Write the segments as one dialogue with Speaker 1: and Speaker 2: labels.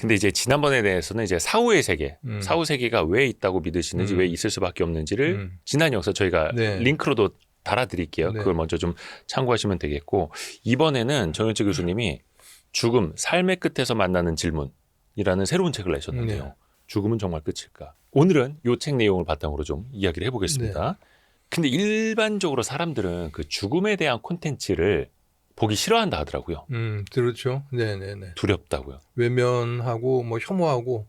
Speaker 1: 근데 이제 지난번에 대해서는 이제 사후의 세계, 사후 세계가 왜 있다고 믿으시는지, 왜 있을 수밖에 없는지를 지난 영상 저희가
Speaker 2: 네.
Speaker 1: 링크로도 달아드릴게요.
Speaker 2: 네.
Speaker 1: 그걸 먼저 좀 참고하시면 되겠고, 이번에는 정현재 교수님이 죽음, 삶의 끝에서 만나는 질문이라는 새로운 책을 내셨는데요.
Speaker 2: 네.
Speaker 1: 죽음은 정말 끝일까? 오늘은 이 책 내용을 바탕으로 좀 이야기를 해보겠습니다. 근데 일반적으로 사람들은 그 죽음에 대한 콘텐츠를 보기 싫어한다 하더라고요.
Speaker 2: 그렇죠. 네네네.
Speaker 1: 두렵다고요.
Speaker 2: 외면하고 뭐 혐오하고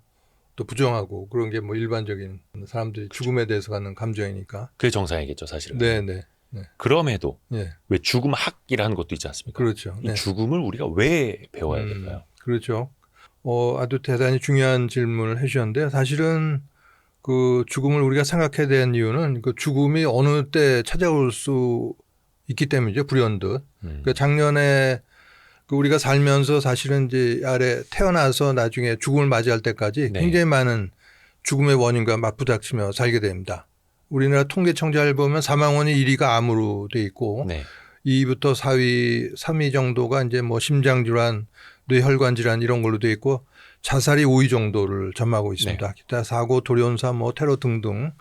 Speaker 2: 또 부정하고 그런 게 뭐 일반적인 사람들이 죽음에 대해서 갖는 감정이니까.
Speaker 1: 그게 정상이겠죠, 사실은.
Speaker 2: 네네.
Speaker 1: 그럼에도
Speaker 2: 네.
Speaker 1: 왜 죽음학이라는 것도 있지 않습니까?
Speaker 2: 그렇죠.
Speaker 1: 이 죽음을 우리가 왜 배워야 될까요?
Speaker 2: 그렇죠. 아주 대단히 중요한 질문을 해주셨는데요. 사실은 그 죽음을 우리가 생각해야 되는 이유는 그 죽음이 어느 때 찾아올 수 있기 때문이죠. 불현듯. 그러니까 작년에 그 우리가 살면서 사실은 이제 아래 태어나서 나중에 죽음을 맞이할 때까지
Speaker 1: 네.
Speaker 2: 굉장히 많은 죽음의 원인과 맞부닥치며 살게 됩니다. 우리나라 통계청자를 보면 사망원이 1위가 암으로 돼 있고
Speaker 1: 네.
Speaker 2: 2위부터 4위, 3위 정도가 이제 뭐 심장질환, 뇌혈관 질환 이런 걸로 돼 있고 자살이 5위 정도를 점하고 있습니다.
Speaker 1: 네.
Speaker 2: 기타 사고, 돌연사, 뭐 테러 등등.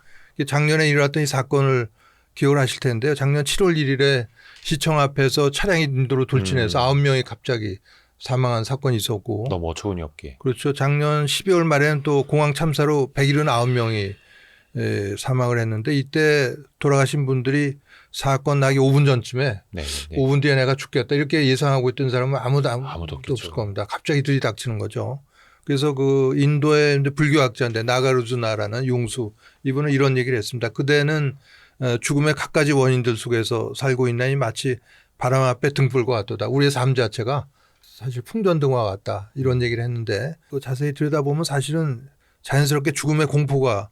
Speaker 2: 작년에 일어났던 이 사건을 기억을 하실 텐데요. 작년 7월 1일에 시청 앞에서 차량이 인도로 돌진해서 9명이 갑자기 사망한 사건이 있었고.
Speaker 1: 너무 어처구니 없게.
Speaker 2: 그렇죠. 작년 12월 말에는 또 공항 참사로 179명이 사망을 했는데 이때 돌아가신 분들이 사건 나기 5분 전쯤에
Speaker 1: 네.
Speaker 2: 5분 뒤에 내가 죽겠다 이렇게 예상하고 있던 사람은 아무도
Speaker 1: 없겠죠.
Speaker 2: 없을 겁니다. 갑자기 들이닥치는 거죠. 그래서 그 인도의 불교학자인데 나가르주나라는 용수 이분은 이런 얘기를 했습니다. 그대는 죽음의 갖가지 원인들 속에서 살고 있나니 마치 바람 앞에 등불과 같도다. 우리의 삶 자체가 사실 풍전등화 같다 이런 얘기를 했는데 자세히 들여다보면 사실은 자연스럽게 죽음의 공포가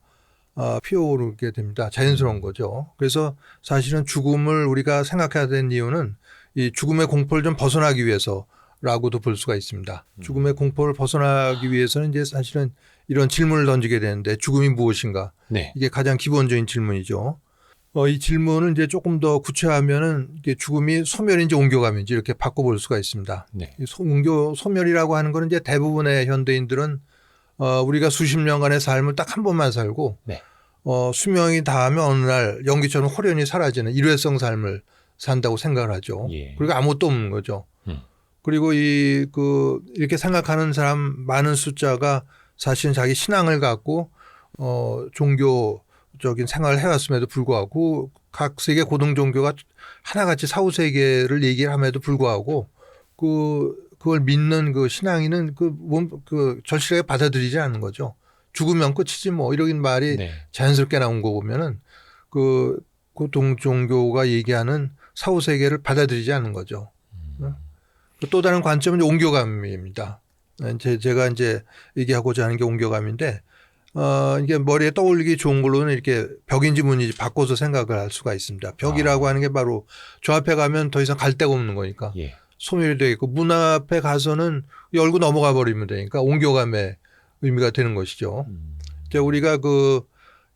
Speaker 2: 피어오르게 됩니다. 자연스러운 거죠. 그래서 사실은 죽음을 우리가 생각해야 되는 이유는 이 죽음의 공포를 좀 벗어나기 위해서라고도 볼 수가 있습니다. 죽음의 공포를 벗어나기 위해서는 이제 사실은 이런 질문을 던지게 되는데 죽음이 무엇인가?
Speaker 1: 네.
Speaker 2: 이게 가장 기본적인 질문이죠. 이 질문을 이제 조금 더 구체화하면은 이게 죽음이 소멸인지 옮겨감인지 이렇게 바꿔볼 수가 있습니다.
Speaker 1: 네.
Speaker 2: 소멸이라고 하는 거는 이제 대부분의 현대인들은 우리가 수십 년간의 삶을 딱 한 번만 살고
Speaker 1: 네.
Speaker 2: 수명이 닿으면 어느 날 연기처럼 홀연히 사라지는 일회성 삶을 산다고 생각을 하죠.
Speaker 1: 예.
Speaker 2: 그리고 아무것도 없는 거죠. 그리고 이렇게 생각하는 사람 많은 숫자가 사실은 자기 신앙을 갖고 종교적인 생활을 해왔음에도 불구하고 각 세계 고등 종교가 하나같이 사후 세계를 얘기를 함에도 불구하고 그걸 믿는 그 신앙인은 절실하게 받아들이지 않는 거죠. 죽으면 끝이지 뭐 이런 말이
Speaker 1: 네.
Speaker 2: 자연스럽게 나온 거 보면은 그 고등 종교가 얘기하는 사후 세계를 받아들이지 않는 거죠. 또 다른 관점은 옮겨감입니다. 제가 이제 얘기하고자 하는 게 옮겨감인데 이게 머리에 떠올리기 좋은 걸로는 이렇게 벽인지 문인지 바꿔서 생각을 할 수가 있습니다. 벽이라고 하는 게 바로 저 앞에 가면 더 이상 갈 데가 없는 거니까.
Speaker 1: 예.
Speaker 2: 소멸이 되어 있고 문 앞에 가서는 열고 넘어가 버리면 되니까 옮겨감의 의미가 되는 것이죠. 우리가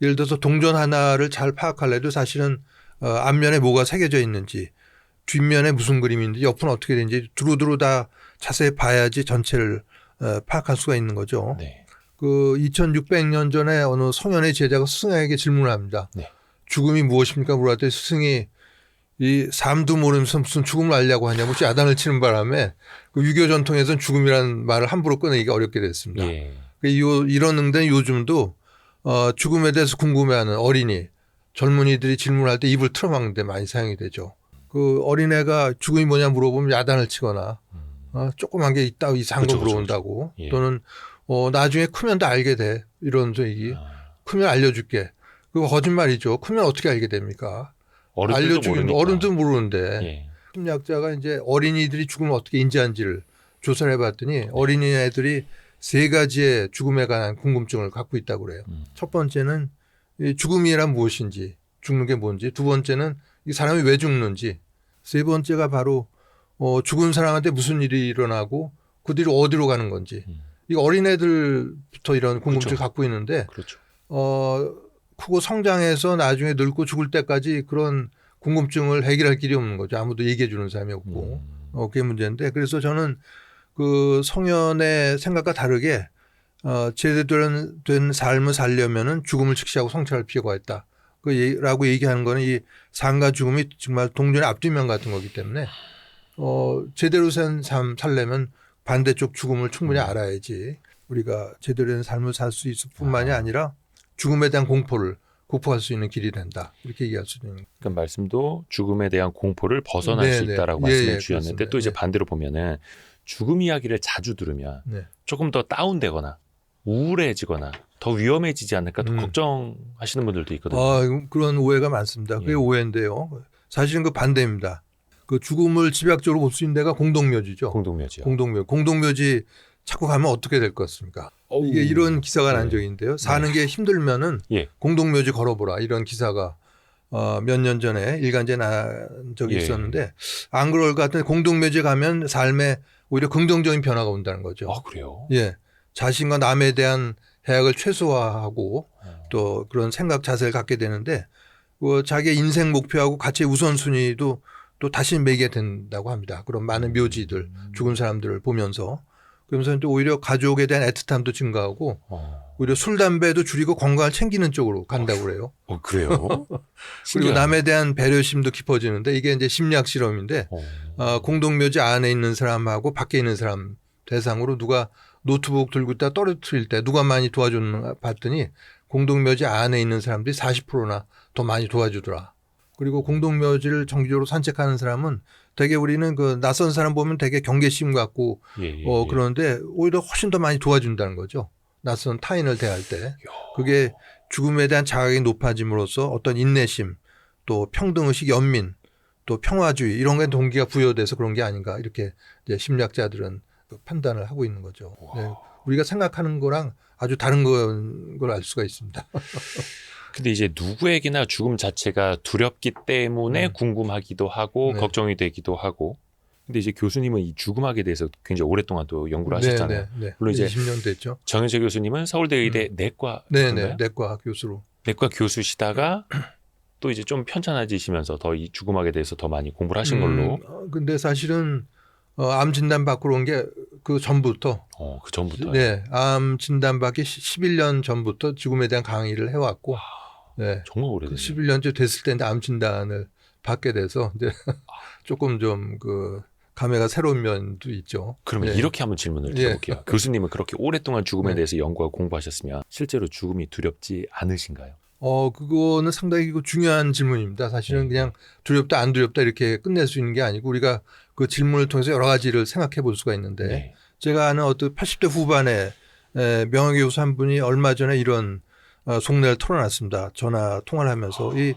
Speaker 2: 예를 들어서 동전 하나를 잘 파악하려도 사실은 앞면에 뭐가 새겨져 있는지 뒷면에 무슨 그림인지 옆은 어떻게 되는지 두루두루 다 자세히 봐야지 전체를 파악할 수가 있는 거죠.
Speaker 1: 네.
Speaker 2: 2600년 전에 어느 성현의 제자가 스승에게 질문을 합니다.
Speaker 1: 네.
Speaker 2: 죽음이 무엇입니까? 물었더니 스승이 이 삶도 모르면서 무슨 죽음을 알려고 하냐고 야단을 치는 바람에 유교 전통에서는 죽음이라는 말을 함부로 꺼내기가 어렵게 됐습니다.
Speaker 1: 예.
Speaker 2: 이런 응대는 요즘도 죽음에 대해서 궁금해하는 어린이, 젊은이들이 질문할 때 입을 틀어막는 데 많이 사용이 되죠. 그 어린애가 죽음이 뭐냐 물어보면 야단을 치거나 조그만 게 있다 이상한 거 물어본다고
Speaker 1: 예.
Speaker 2: 또는 나중에 크면 다 알게 돼 이런 얘기. 크면 알려줄게. 그거 거짓말이죠. 크면 어떻게 알게 됩니까? 알려주긴 어른도 모르는데
Speaker 1: 예.
Speaker 2: 심리학자가 이제 어린이들이 죽음을 어떻게 인지하는지를 조사를 해봤더니 어린이들이 3가지의 죽음에 관한 궁금증을 갖고 있다고 그래요. 첫 번째는 죽음이란 무엇인지, 죽는 게 뭔지, 두 번째는 이 사람이 왜 죽는지, 세 번째가 바로 죽은 사람한테 무슨 일이 일어나고 그 뒤로 어디로 가는 건지. 이 어린애들부터 이런 궁금증을 갖고 있는데
Speaker 1: 그렇죠.
Speaker 2: 크고 성장해서 나중에 늙고 죽을 때까지 그런 궁금증을 해결할 길이 없는 거죠. 아무도 얘기해 주는 사람이 없고. 그게 문제인데 그래서 저는 그 성현의 생각과 다르게 제대로 된 삶을 살려면은 죽음을 직시하고 성찰할 필요가 있다. 라고 얘기하는 거는 이 삶과 죽음이 정말 동전의 앞뒤면 같은 거기 때문에 제대로 된 삶 살려면 반대쪽 죽음을 충분히 알아야지 우리가 제대로 된 삶을 살 수 있을 뿐만이 아니라 죽음에 대한 공포를 극복할 수 있는 길이 된다. 이렇게 얘기할 수 있는.
Speaker 1: 그러니까 말씀도 죽음에 대한 공포를 벗어날 수 있다라고 말씀해 주셨는데
Speaker 2: 그렇습니다.
Speaker 1: 또 이제 반대로 보면은 죽음 이야기를 자주 들으면 조금 더 다운되거나 우울해지거나 더 위험해지지 않을까 또 걱정하시는 분들도 있거든요.
Speaker 2: 그런 오해가 많습니다. 그게 오해인데요. 사실은 그 반대입니다. 그 죽음을 집약적으로 볼 수 있는 데가 공동묘지죠.
Speaker 1: 공동묘지요.
Speaker 2: 공동묘지 자꾸 가면 어떻게 될 것 같습니까? 이게 이런 기사가 난 적이 있는데요. 사는 게 힘들면은 공동묘지 걸어보라. 이런 기사가 몇 년 전에 일간지에 난 적이 있었는데 안 그럴 것 같은데 공동묘지에 가면 삶에 오히려 긍정적인 변화가 온다는 거죠.
Speaker 1: 아, 그래요?
Speaker 2: 예. 자신과 남에 대한 해악을 최소화하고 또 그런 생각 자세를 갖게 되는데 자기의 인생 목표하고 가치의 우선순위도 또 다시 매게 된다고 합니다. 그런 많은 묘지들, 죽은 사람들을 보면서. 그러면서 또 오히려 가족에 대한 애틋함도 증가하고 오히려 술, 담배도 줄이고 건강을 챙기는 쪽으로 간다고 그래요.
Speaker 1: 그래요?
Speaker 2: 그리고 남에 대한 배려심도 깊어지는데 이게 이제 심리학 실험인데 공동묘지 안에 있는 사람하고 밖에 있는 사람 대상으로 누가 노트북 들고 있다 떨어뜨릴 때 누가 많이 도와줬는가 봤더니 공동묘지 안에 있는 사람들이 40%나 더 많이 도와주더라. 그리고 공동묘지를 정기적으로 산책하는 사람은 되게 우리는 그 낯선 사람 보면 되게 경계심 갖고 그러는데 오히려 훨씬 더 많이 도와준다는 거죠. 낯선 타인을 대할 때. 그게 죽음에 대한 자각이 높아짐으로써 어떤 인내심 또 평등의식 연민 또 평화주의 이런 게 동기가 부여돼서 그런 게 아닌가 이렇게 이제 심리학자들은 판단을 하고 있는 거죠. 네. 우리가 생각하는 거랑 아주 다른 걸 알 수가 있습니다.
Speaker 1: 근데 이제 누구에게나 죽음 자체가 두렵기 때문에 궁금하기도 하고 걱정이 되기도 하고. 근데 이제 교수님은 이 죽음학에 대해서 굉장히 오랫동안 또 연구를 하셨잖아요.
Speaker 2: 물론 이제 20년 됐죠.
Speaker 1: 정현재 교수님은 서울대 의대 내과
Speaker 2: 내과 교수로.
Speaker 1: 내과 교수시다가 또 이제 좀 편찮아지시면서 더 이 죽음학에 대해서 더 많이 공부를 하신 걸로.
Speaker 2: 근데 사실은 암 진단 받고 온 게 그 전부터.
Speaker 1: 그 전부터.
Speaker 2: 네, 암 진단 받기 11년 전부터 죽음에 대한 강의를 해왔고. 네,
Speaker 1: 정말 오래됐네요.
Speaker 2: 11년째 됐을 때인데 암 진단을 받게 돼서 이제 조금 좀 그 감회가 새로운 면도 있죠.
Speaker 1: 그러면 이렇게 한번 질문을 드려볼게요. 교수님은 그렇게 오랫동안 죽음에 대해서 연구하고 공부하셨으면 실제로 죽음이 두렵지 않으신가요?
Speaker 2: 그거는 상당히 중요한 질문입니다. 사실은 그냥 두렵다 안 두렵다 이렇게 끝낼 수 있는 게 아니고 우리가 그 질문을 통해서 여러 가지를 생각해 볼 수가 있는데 제가 아는 어떤 80대 후반에 명예교수 한 분이 얼마 전에 이런 속내를 털어놨습니다. 전화 통화를 하면서 이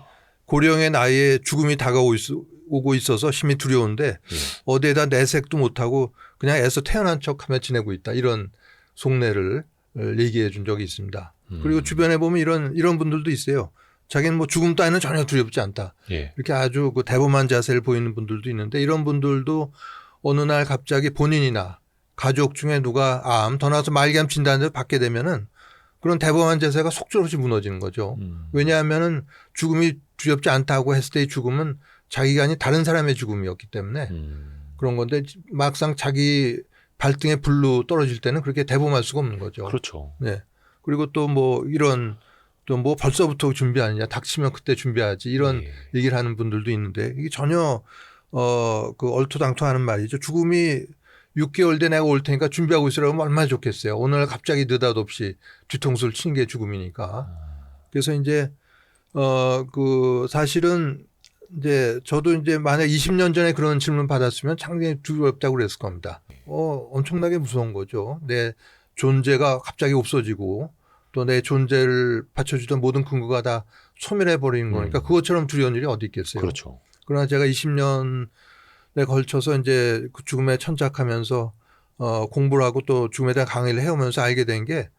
Speaker 2: 고령의 나이에 죽음이 다가오고 있어서 심히 두려운데 어디에다 내색도 못하고 그냥 애써 태어난 척하며 지내고 있다. 이런 속내를 얘기해 준 적이 있습니다. 그리고 주변에 보면 이런 분들도 있어요. 자기는 뭐 죽음 따위는 전혀 두렵지 않다. 이렇게 아주 그 대범한 자세를 보이는 분들도 있는데 이런 분들도 어느 날 갑자기 본인이나 가족 중에 누가 더 나아서 말기암 진단을 받게 되면은 그런 대범한 자세가 속절없이 무너지는 거죠. 왜냐하면은 죽음이 두렵지 않다고 했을 때의 죽음은 자기가 아닌 다른 사람의 죽음이었기 때문에 그런 건데 막상 자기 발등에 불로 떨어질 때는 그렇게 대범할 수가 없는 거죠.
Speaker 1: 그렇죠.
Speaker 2: 네. 그리고 또 뭐 또 뭐 벌써부터 준비하느냐 닥치면 그때 준비하지 이런 얘기를 하는 분들도 있는데 이게 전혀 그 얼토당토하는 말이죠. 죽음이 6개월 뒤에 내가 올 테니까 준비하고 있으라고 하면 얼마나 좋겠어요. 오늘 갑자기 느닷없이 뒤통수를 치는 게 죽음이니까. 그래서 이제 그 사실은 이제 저도 이제 만약 20년 전에 그런 질문 받았으면 상당히 두렵다고 그랬을 겁니다. 엄청나게 무서운 거죠. 내 존재가 갑자기 없어지고 또 내 존재를 받쳐주던 모든 근거가 다 소멸해 버리는 거니까 그것처럼 두려운 일이 어디 있겠어요.
Speaker 1: 그렇죠.
Speaker 2: 그러나 제가 20년에 걸쳐서 이제 그 죽음에 천착하면서 공부를 하고 또 죽음에 대한 강의를 해오면서 알게 된 게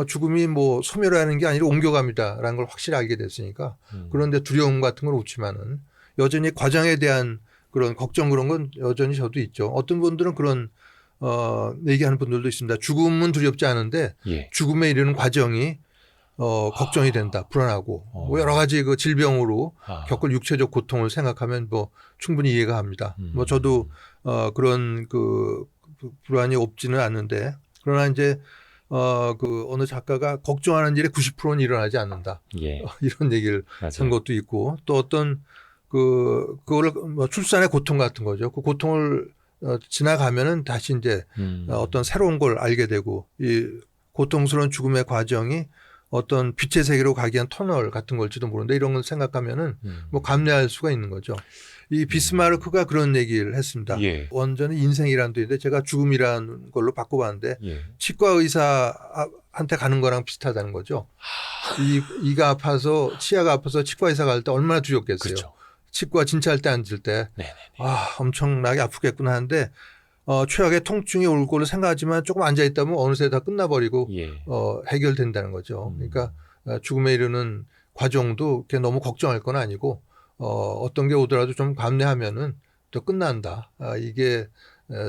Speaker 2: 죽음이 뭐 소멸하는 게 아니라 옮겨갑니다라는 걸 확실히 알게 됐으니까 그런데 두려움 같은 건 없지만은 여전히 과정에 대한 그런 걱정 그런 건 여전히 저도 있죠. 어떤 분들은 그런 얘기하는 분들도 있습니다. 죽음은 두렵지 않은데 죽음에 이르는 과정이 걱정이 된다. 불안하고 뭐 여러 가지 그 질병으로 겪을 육체적 고통을 생각하면 뭐 충분히 이해가 합니다. 뭐 저도 그런 그 불안이 없지는 않는데 그러나 이제 그 어느 작가가 걱정하는 일의 90%는 일어나지 않는다.
Speaker 1: 예.
Speaker 2: 이런 얘기를 한
Speaker 1: 맞아요.
Speaker 2: 것도 있고 또 어떤 그거를 뭐 출산의 고통 같은 거죠. 그 고통을 지나가면은 다시 이제 어떤 새로운 걸 알게 되고 이 고통스러운 죽음의 과정이 어떤 빛의 세계로 가기 위한 터널 같은 걸지도 모르는데 이런 걸 생각하면은 뭐 감내할 수가 있는 거죠. 이 비스마르크가 그런 얘기를 했습니다.
Speaker 1: 예.
Speaker 2: 원전은 인생이라는 뜻인데 제가 죽음이라는 걸로 바꿔봤는데
Speaker 1: 예.
Speaker 2: 치과 의사한테 가는 거랑 비슷하다는 거죠. 이가 아파서 치아가 아파서 치과 의사 갈 때 얼마나 두렵겠어요.
Speaker 1: 그렇죠.
Speaker 2: 치과 진찰 때 앉을 때
Speaker 1: 네네.
Speaker 2: 엄청나게 아프겠구나 하는데 최악의 통증이 올 걸로 생각하지만 조금 앉아 있다면 어느새 다 끝나버리고
Speaker 1: 예.
Speaker 2: 해결된다는 거죠. 그러니까 죽음에 이르는 과정도 그렇게 너무 걱정할 건 아니고 어떤 게 오더라도 좀 감내하면은 또 끝난다. 이게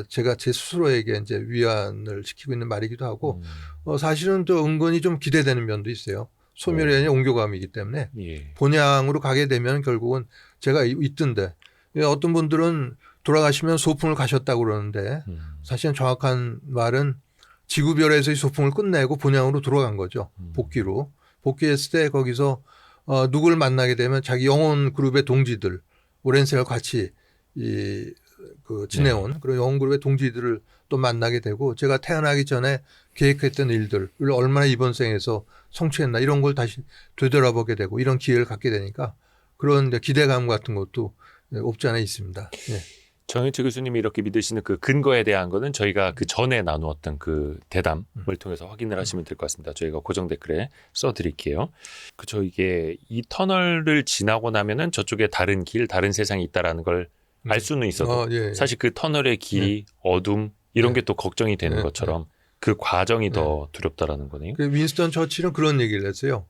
Speaker 2: 제가 제 스스로에게 이제 위안을 시키고 있는 말이기도 하고 사실은 또 은근히 좀 기대되는 면도 있어요. 소멸이 아니라 옮겨감이기 때문에
Speaker 1: 예.
Speaker 2: 본향으로 가게 되면 결국은 제가 있던데 어떤 분들은 돌아가시면 소풍을 가셨다고 그러는데 사실은 정확한 말은 지구별에서의 소풍을 끝내고 본향으로 돌아간 거죠. 복귀로. 복귀했을 때 거기서 누구를 만나게 되면 자기 영혼 그룹의 동지들 오랜 세월 같이 지내온 그런 영혼 그룹의 동지들을 또 만나게 되고 제가 태어나기 전에 계획했던 일들을 얼마나 이번 생에서 성취했나 이런 걸 다시 되돌아보게 되고 이런 기회를 갖게 되니까 그런 기대감 같은 것도 없지 않아 있습니다. 예.
Speaker 1: 정현철 교수님이 이렇게 믿으시는 그 근거에 대한 거는 저희가 그 전에 나누었던 그 대담을 통해서 확인을 하시면 될 것 같습니다. 저희가 고정 댓글에 써드릴게요. 그죠. 이게 이 터널을 지나고 나면은 저쪽에 다른 길, 다른 세상이 있다라는 걸 알 수는 있어도
Speaker 2: 예.
Speaker 1: 사실 그 터널의 길이 어둠 이런 게 또 걱정이 되는 것처럼 그 과정이 더 두렵다라는 거네요.
Speaker 2: 그 윈스턴 처칠은 그런 얘기를 했어요.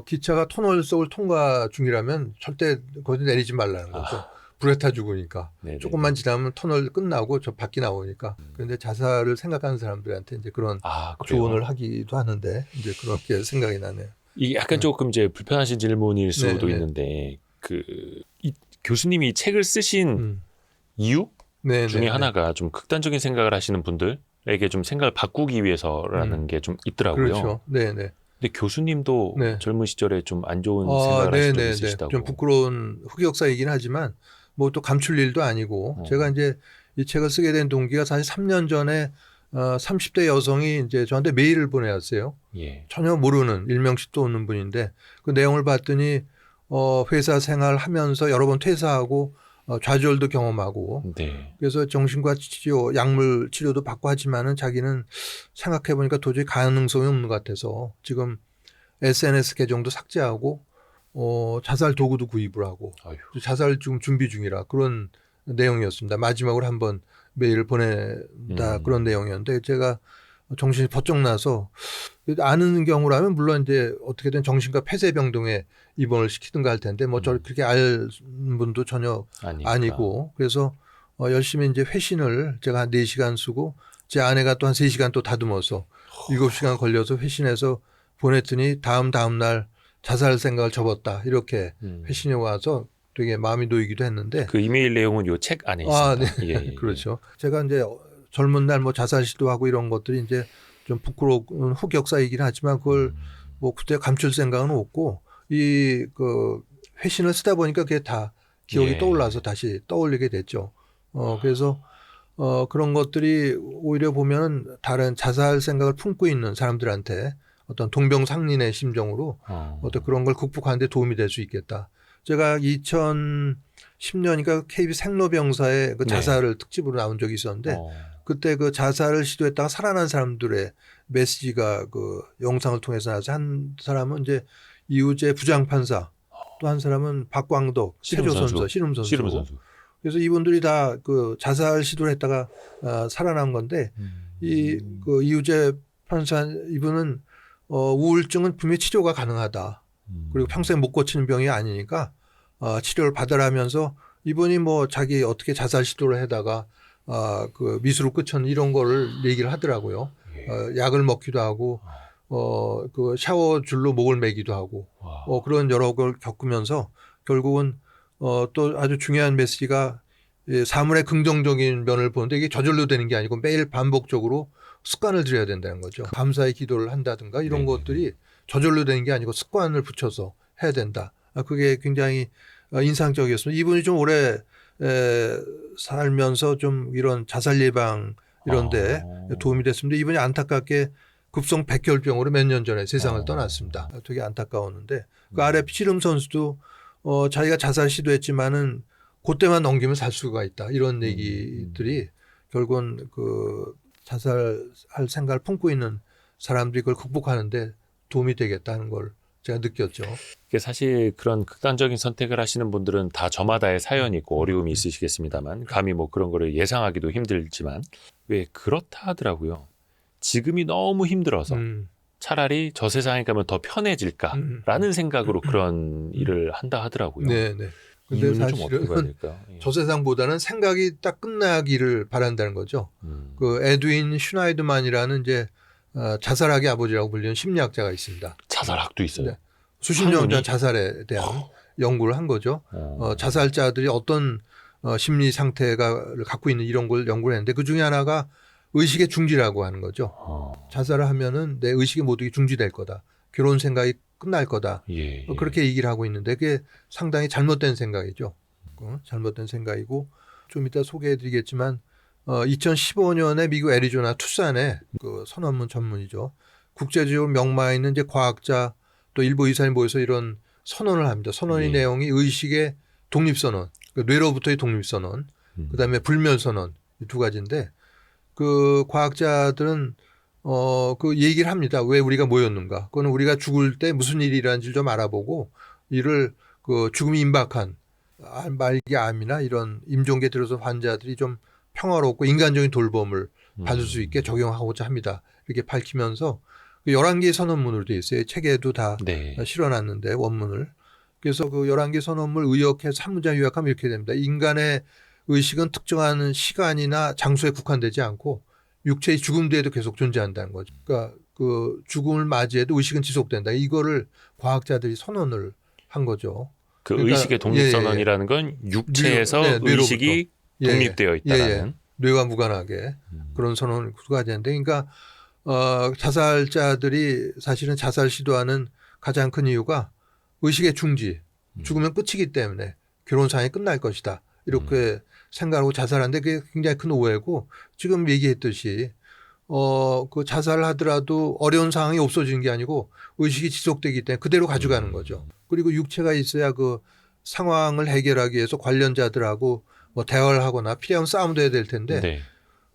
Speaker 2: 기차가 터널 속을 통과 중이라면 절대 거기 내리지 말라는 거죠. 불에 타 죽으니까.
Speaker 1: 네네네.
Speaker 2: 조금만 지나면 터널 끝나고 저 밖이 나오니까. 그런데 자살을 생각하는 사람들한테 이제 그런
Speaker 1: 그래요?
Speaker 2: 조언을 하기도 하는데 이제 그렇게 생각이 나네요.
Speaker 1: 이게 약간 조금 이제 불편하신 질문일 수도
Speaker 2: 네네.
Speaker 1: 있는데 이 교수님이 책을 쓰신 이유 중에 하나가 좀 극단적인 생각을 하시는 분들에게 좀 생각을 바꾸기 위해서라는 게 좀 있더라고요.
Speaker 2: 그렇죠. 네네.
Speaker 1: 근데 교수님도
Speaker 2: 네.
Speaker 1: 젊은 시절에 좀 안 좋은 생각을 하신 적이 있으시다고.
Speaker 2: 좀 부끄러운 흑역사이긴 하지만 뭐 또 감출 일도 아니고 제가 이제 이 책을 쓰게 된 동기가 사실 3년 전에 30대 여성이 이제 저한테 메일을 보내왔어요.
Speaker 1: 예.
Speaker 2: 전혀 모르는 일명씩도 없는 분인데 그 내용을 봤더니 회사 생활하면서 여러 번 퇴사하고 좌절도 경험하고
Speaker 1: 네.
Speaker 2: 그래서 정신과 치료, 약물 치료도 받고 하지만은 자기는 생각해 보니까 도저히 가능성이 없는 것 같아서 지금 SNS 계정도 삭제하고 자살 도구도 구입을 하고
Speaker 1: 아유.
Speaker 2: 자살 준비 중이라 그런 내용이었습니다. 마지막으로 한번 메일을 보낸다 그런 내용이었는데 제가 정신이 번쩍 나서 아는 경우라면 물론 이제 어떻게든 정신과 폐쇄병동에 입원을 시키든가 할 텐데 뭐 저 그렇게 알 분도 전혀 아니고 그래서 열심히 이제 회신을 제가 한 4시간 쓰고 제 아내가 또 한 3시간 또 다듬어서 7시간 걸려서 회신해서 보냈더니 다음 날 자살 생각을 접었다 이렇게 회신이 와서 되게 마음이 놓이기도 했는데
Speaker 1: 그 이메일 내용은 요 책 안에 있습니다.
Speaker 2: 네.
Speaker 1: 예.
Speaker 2: 그렇죠. 제가 이제 젊은 날 뭐 자살 시도하고 이런 것들이 이제 좀 부끄러운 흑역사이긴 하지만 그걸 뭐 그때 감출 생각은 없고 그 회신을 쓰다 보니까 그게 다 기억이 떠올라서 다시 떠올리게 됐죠. 그래서 그런 것들이 오히려 보면 다른 자살 생각을 품고 있는 사람들한테 어떤 동병상련의 심정으로 어떤 그런 걸 극복하는 데 도움이 될 수 있겠다. 제가 2010년이니까 KBS 생로병사의 그 자살을 특집으로 나온 적이 있었는데 그때 그 자살을 시도했다가 살아난 사람들의 메시지가 그 영상을 통해서 나와서 한 사람은 이제 이우재 부장판사 또 한 사람은 박광덕 체조선수 씨름 선수. 그래서 이분들이 다 그 자살 시도를 했다가 살아난 건데 그 이우재 판사 이분은 우울증은 분명히 치료가 가능하다. 그리고 평생 못 고치는 병이 아니니까 치료를 받으라면서 이분이 뭐 자기 어떻게 자살 시도를 하다가 그 미수로 끝쳤는 이런 거를 얘기를 하더라고요. 약을 먹기도 하고 그 샤워줄로 목을 매기도 하고 그런 여러 걸 겪으면서 결국은 또 아주 중요한 메시지가 사물의 긍정적인 면을 보는데 이게 저절로 되는 게 아니고 매일 반복적으로 습관을 들여야 된다는 거죠. 감사의 기도를 한다든가 이런
Speaker 1: 네네.
Speaker 2: 것들이 저절로 되는 게 아니고 습관을 붙여서 해야 된다. 그게 굉장히 인상적이었습니다. 이분이 좀 오래 살면서 좀 이런 자살 예방 이런데 도움이 됐습니다. 이분이 안타깝게 급성 백혈병으로 몇 년 전에 세상을 떠났습니다. 되게 안타까웠는데 그 아래 씨름 선수도 자기가 자살 시도했지만은 그때만 넘기면 살 수가 있다 이런 얘기들이 결국은 그 자살할 생각을 품고 있는 사람들이 그걸 극복하는데 도움이 되겠다는 걸 제가 느꼈죠.
Speaker 1: 이게 사실 그런 극단적인 선택을 하시는 분들은 다 저마다의 사연이 있고 어려움이 있으시겠습니다만 감히 뭐 그런 거를 예상하기도 힘들지만 왜 그렇다 하더라고요. 지금이 너무 힘들어서 차라리 저 세상에 가면 더 편해질까라는 생각으로 그런 일을 한다 하더라고요.
Speaker 2: 네네. 근데
Speaker 1: 이유는 좀 어떻게 봐야
Speaker 2: 사실은
Speaker 1: 될까요? 예.
Speaker 2: 저 세상보다는 생각이 딱 끝나기를 바란다는 거죠. 그 에드윈 슈나이드만이라는 이제 자살학의 아버지라고 불리는 심리학자가 있습니다.
Speaker 1: 자살학도 있어요.
Speaker 2: 네. 수십 년
Speaker 1: 학문이?
Speaker 2: 전 자살에 대한 연구를 한 거죠. 자살자들이 어떤 심리 상태를 갖고 있는 이런 걸 연구를 했는데 그 중에 하나가 의식의 중지라고 하는 거죠. 자살을 하면은 내 의식의 모두가 중지될 거다. 결혼 생각이 끝날 거다.
Speaker 1: 예, 예.
Speaker 2: 그렇게 얘기를 하고 있는데 그게 상당히 잘못된 생각이죠. 잘못된 생각이고 좀 이따 소개해드리겠지만 2015년에 미국 애리조나 투싼에 그 선언문 전문이죠. 국제적으로 명마에 있는 이제 과학자 또 일부 의사님 모여서 이런 선언을 합니다. 선언의
Speaker 1: 예.
Speaker 2: 내용이 의식의 독립선언, 그 뇌로부터의 독립선언, 그다음에 불멸선언 이 두 가지인데 그 과학자들은 그 얘기를 합니다. 왜 우리가 모였는가? 그거는 우리가 죽을 때 무슨 일이 일어난지 좀 알아보고 이를 그 죽음이 임박한 말기 암이나 이런 임종계 들어서 환자들이 좀 평화롭고 인간적인 돌봄을 받을 수 있게 적용하고자 합니다. 이렇게 밝히면서 11개의 선언문으로 되어 있어요. 책에도 다
Speaker 1: 네.
Speaker 2: 실어놨는데 원문을. 그래서 그 11개 선언문을 의역해서 한 문장 요약하면 이렇게 됩니다. 인간의 의식은 특정한 시간이나 장소에 국한되지 않고 육체의 죽음 뒤에도 계속 존재한다는 거죠. 그러니까 그 죽음을 맞이해도 의식은 지속된다. 이거를 과학자들이 선언을 한 거죠.
Speaker 1: 그
Speaker 2: 그러니까,
Speaker 1: 의식의 독립선언이라는 건 육체에서
Speaker 2: 네, 뇌로부터.
Speaker 1: 의식이 독립되어 있다는.
Speaker 2: 뇌와 무관하게 그런 선언을 구가되는데, 그러니까 자살자들이 사실은 자살 시도하는 가장 큰 이유가 의식의 중지, 죽으면 끝이기 때문에 결혼 상이 끝날 것이다. 이렇게 생각하고 자살하는데 그게 굉장히 큰 오해고 지금 얘기했듯이 그 자살을 하더라도 어려운 상황이 없어지는 게 아니고 의식이 지속되기 때문에 그대로 가져가는 거죠. 그리고 육체가 있어야 그 상황을 해결하기 위해서 관련자들하고 뭐 대화를 하거나 필요하면 싸움도 해야 될 텐데
Speaker 1: 네.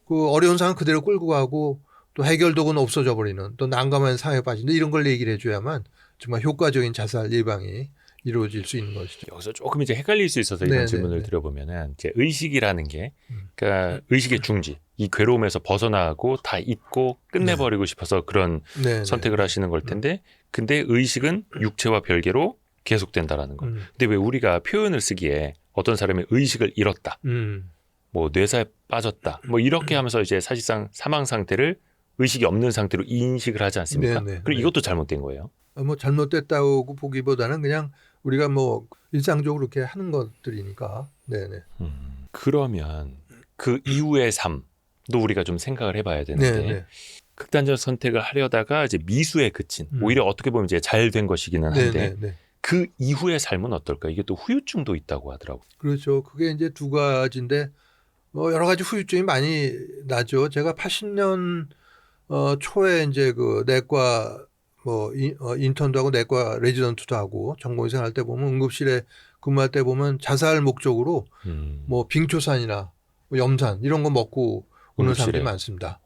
Speaker 2: 그 어려운 상황 그대로 끌고 가고 또 해결도구는 없어져 버리는 또 난감한 상황에 빠지는 이런 걸 얘기를 해줘야만 정말 효과적인 자살 예방이 이루어질 수 있는 것이죠.
Speaker 1: 여기서 조금 이제 헷갈릴 수 있어서 이런
Speaker 2: 네,
Speaker 1: 질문을
Speaker 2: 네.
Speaker 1: 드려보면은 이제 의식이라는 게 그러니까 의식의 중지, 이 괴로움에서 벗어나고 다 잊고 끝내버리고 싶어서 그런
Speaker 2: 네,
Speaker 1: 선택을 하시는 걸 텐데, 근데 의식은 육체와 별개로 계속된다라는 거. 근데 왜 우리가 표현을 쓰기에 어떤 사람이 의식을 잃었다, 뭐 뇌사에 빠졌다, 뭐 이렇게 하면서 이제 사실상 사망 상태를 의식이 없는 상태로 인식을 하지 않습니까?
Speaker 2: 네, 네,
Speaker 1: 그럼
Speaker 2: 네.
Speaker 1: 이것도 잘못된 거예요.
Speaker 2: 뭐 잘못됐다고 보기보다는 그냥 우리가 뭐 일상적으로 이렇게 하는 것들이니까. 네네.
Speaker 1: 그러면 그 이후의 삶도 우리가 좀 생각을 해봐야 되는데,
Speaker 2: 네네.
Speaker 1: 극단적 선택을 하려다가 이제 미수에 그친, 오히려 어떻게 보면 이제 잘 된 것이기는 한데,
Speaker 2: 네네. 네.
Speaker 1: 그 이후의 삶은 어떨까? 이게 또 후유증도 있다고 하더라고요.
Speaker 2: 그렇죠. 그게 이제 두 가지인데 뭐 여러 가지 후유증이 많이 나죠. 제가 80년 초에 이제 그 내과 뭐 인턴도 하고 내과 레지던트도 하고 전공의생 할 때 보면 응급실에 근무할 때 보면 자살 목적으로 뭐 빙초산이나 뭐 염산 이런 거 먹고 오는
Speaker 1: 응급실에.
Speaker 2: 사람들이 많습니다.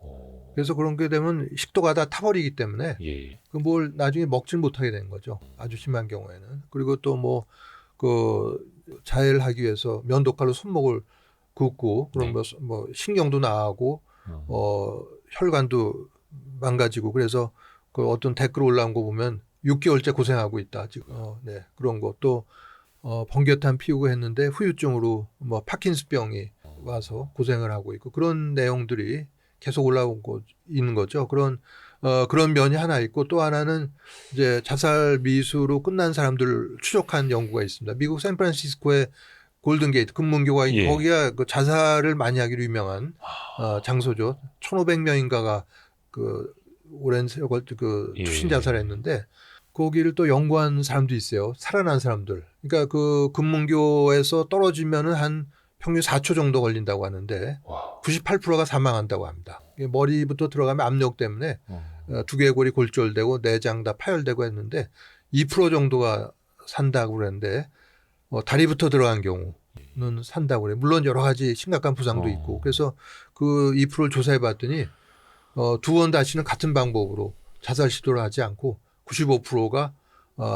Speaker 2: 그래서 그런 게 되면 식도가 다 타버리기 때문에
Speaker 1: 예.
Speaker 2: 그 뭘 나중에 먹질 못하게 되는 거죠. 아주 심한 경우에는. 그리고 또 뭐 그 자해를 하기 위해서 면도칼로 손목을 긋고 그런
Speaker 1: 네.
Speaker 2: 뭐 신경도 나가고 혈관도 망가지고 그래서 그 어떤 댓글 올라온 거 보면 6개월째 고생하고 있다 지금. 네 그런 거 또 번개탄 피우고 했는데 후유증으로 뭐 파킨스병이 와서 고생을 하고 있고 그런 내용들이 계속 올라오고 있는 거죠. 그런 면이 하나 있고 또 하나는 이제 자살 미수로 끝난 사람들을 추적한 연구가 있습니다. 미국 샌프란시스코의 골든게이트 금문교가
Speaker 1: 예.
Speaker 2: 거기가 그 자살을 많이 하기로 유명한 장소죠. 1,500명인가가 그 오랜 세월 그
Speaker 1: 예.
Speaker 2: 투신 자살했는데 거기를 또 연구한 사람도 있어요. 살아난 사람들. 그러니까 그 금문교에서 떨어지면은 한 평균 4초 정도 걸린다고 하는데
Speaker 1: 와.
Speaker 2: 98%가 사망한다고 합니다. 머리부터 들어가면 압력 때문에
Speaker 1: 어.
Speaker 2: 두개골이 골절되고 내장 다 파열되고 했는데 2% 정도가 산다고 그랬는데 다리부터 들어간 경우는 산다고 그래요. 물론 여러 가지 심각한 부상도 있고 그래서 그 2%를 조사해 봤더니 두 번 다시는 같은 방법으로 자살 시도를 하지 않고 95%가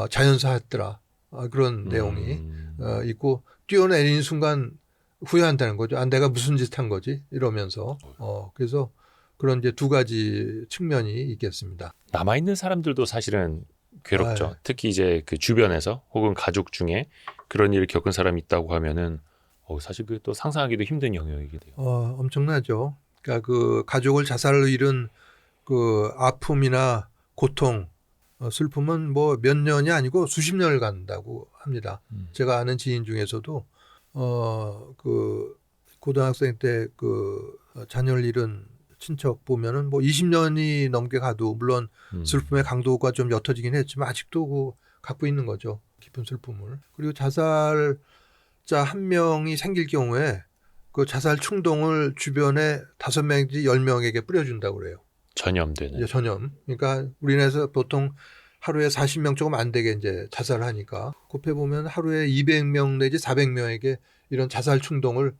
Speaker 2: 자연사했더라. 그런 내용이 있고 뛰어내리는 순간 후회한다는 거죠. 아, 내가 무슨 짓 한 거지? 이러면서. 그래서 그런 이제 두 가지 측면이 있겠습니다.
Speaker 1: 남아 있는 사람들도 사실은 괴롭죠.
Speaker 2: 아유.
Speaker 1: 특히 이제 그 주변에서 혹은 가족 중에 그런 일을 겪은 사람이 있다고 하면은 사실 그 또 상상하기도 힘든 영역이게 돼요.
Speaker 2: 엄청나죠. 그러니까 그 가족을 자살로 잃은 그 아픔이나 고통, 슬픔은 뭐 몇 년이 아니고 수십 년을 간다고 합니다. 제가 아는 지인 중에서도 그 고등학생 때 그 자녀를 잃은 친척 보면은 뭐 20년이 넘게 가도 물론 슬픔의 강도가 좀 옅어지긴 했지만 아직도 갖고 있는 거죠. 깊은 슬픔을. 그리고 자살자 한 명이 생길 경우에 그 자살 충동을 주변에 5명인지 10명에게 뿌려준다고 그래요.
Speaker 1: 전염되는.
Speaker 2: 이제 전염. 그러니까 우리나라에서 보통 하루에 40명 조금 안 되게 이제 자살을 하니까 곱해 보면 하루에 200명 내지 400명에게 이런 자살 충동을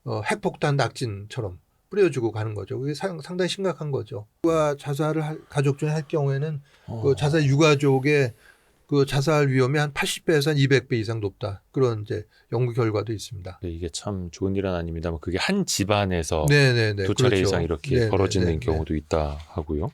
Speaker 2: 핵폭탄 낙진처럼 뿌려주고 가는 거죠. 그게 상당히 심각한 거죠. 가 자살을 가족 중에 할 경우에는 그 자살 유가족의 그 자살 위험이 한 80배에서 한 200배 이상 높다. 그런 이제 연구 결과도 있습니다.
Speaker 1: 네, 이게 참 좋은 일은 아닙니다만 그게 한 집안에서
Speaker 2: 네네네.
Speaker 1: 두 차례
Speaker 2: 그렇죠.
Speaker 1: 이상 이렇게
Speaker 2: 네네네.
Speaker 1: 벌어지는
Speaker 2: 네.
Speaker 1: 경우도 있다 하고요.